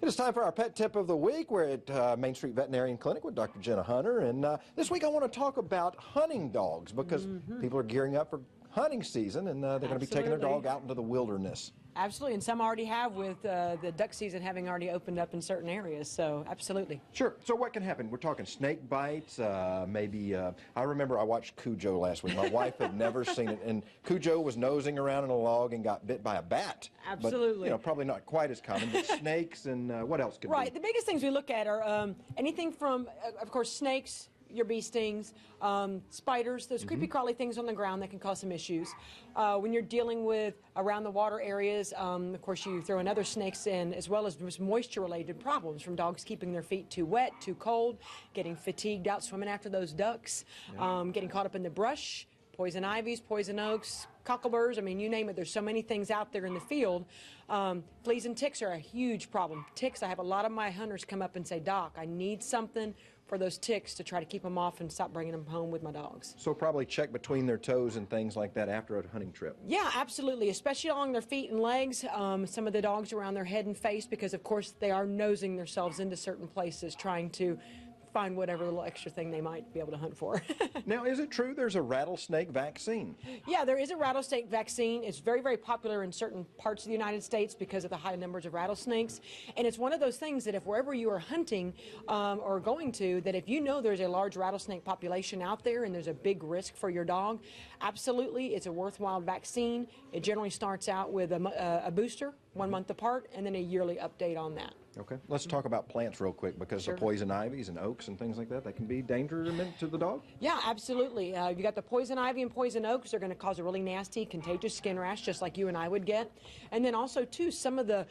It is time for our pet tip of the week. We're at Main Street Veterinary Clinic with Dr. Jenna Hunter, and this week I want to talk about hunting dogs because people are gearing up for hunting season, and they're going to be taking their dog out into the wilderness. Absolutely, and some already have with the duck season having already opened up in certain areas, so absolutely. Sure. So what can happen? We're talking snake bites, maybe, I remember I watched Cujo last week. My wife had never seen it, and Cujo was nosing around in a log and got bit by a bat. Absolutely. But, you know, probably not quite as common, but snakes and what else could be? Right, the biggest things we look at are anything from, of course, snakes, your bee stings, spiders, those creepy crawly things on the ground that can cause some issues. When you're dealing with around the water areas, of course you throw in other snakes in, as well as moisture related problems from dogs keeping their feet too wet, too cold, getting fatigued out swimming after those ducks, getting caught up in the brush, poison ivies, poison oaks, cockleburs, I mean, you name it. There's so many things out there in the field. Fleas and ticks are a huge problem. Ticks, I have a lot of my hunters come up and say, Doc, I need something for those ticks to try to keep them off and stop bringing them home with my dogs. So probably check between their toes and things like that after a hunting trip. Yeah, absolutely, especially along their feet and legs. Some of the dogs around their head and face, because of course they are nosing themselves into certain places trying to find whatever little extra thing they might be able to hunt for. Now, is it true there's a rattlesnake vaccine? Yeah, there is a rattlesnake vaccine. It's very, very popular in certain parts of the United States because of the high numbers of rattlesnakes. And it's one of those things that if wherever you are hunting or going to, that if you know there's a large rattlesnake population out there and there's a big risk for your dog, absolutely, it's a worthwhile vaccine. It generally starts out with a booster, 1 month apart, and then a yearly update on that. Okay, let's talk about plants real quick because the poison ivies and oaks and things like that, that can be dangerous to the dog? Yeah, absolutely. You got the poison ivy and poison oaks. They're going to cause a really nasty, contagious skin rash, just like you and I would get. And then also, too, some of the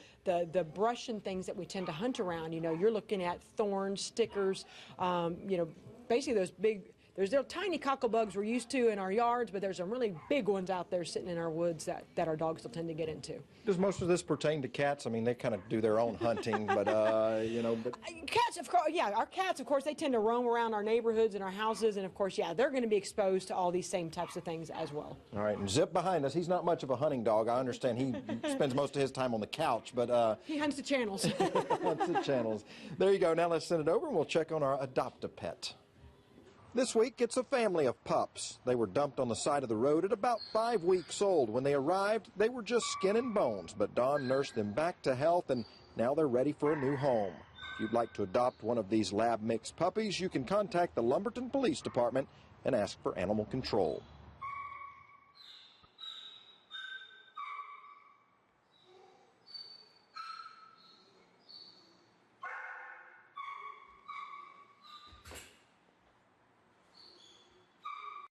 brush and things that we tend to hunt around. You know, you're looking at thorns, stickers, you know, basically those big. There's little tiny cocklebugs we're used to in our yards, but there's some really big ones out there sitting in our woods that our dogs will tend to get into. Does most of this pertain to cats? I mean, they kind of do their own hunting, but, you know. But cats, of course, yeah, our cats, of course, they tend to roam around our neighborhoods and our houses, and, of course, yeah, they're going to be exposed to all these same types of things as well. All right, and Zip behind us, he's not much of a hunting dog. I understand he spends most of his time on the couch, but... he hunts the channels. Hunts the channels. There you go. Now let's send it over, and we'll check on our adopt-a-pet. This week, it's a family of pups. They were dumped on the side of the road at about 5 weeks old. When they arrived, they were just skin and bones, but Dawn nursed them back to health, and now they're ready for a new home. If you'd like to adopt one of these lab-mixed puppies, you can contact the Lumberton Police Department and ask for animal control.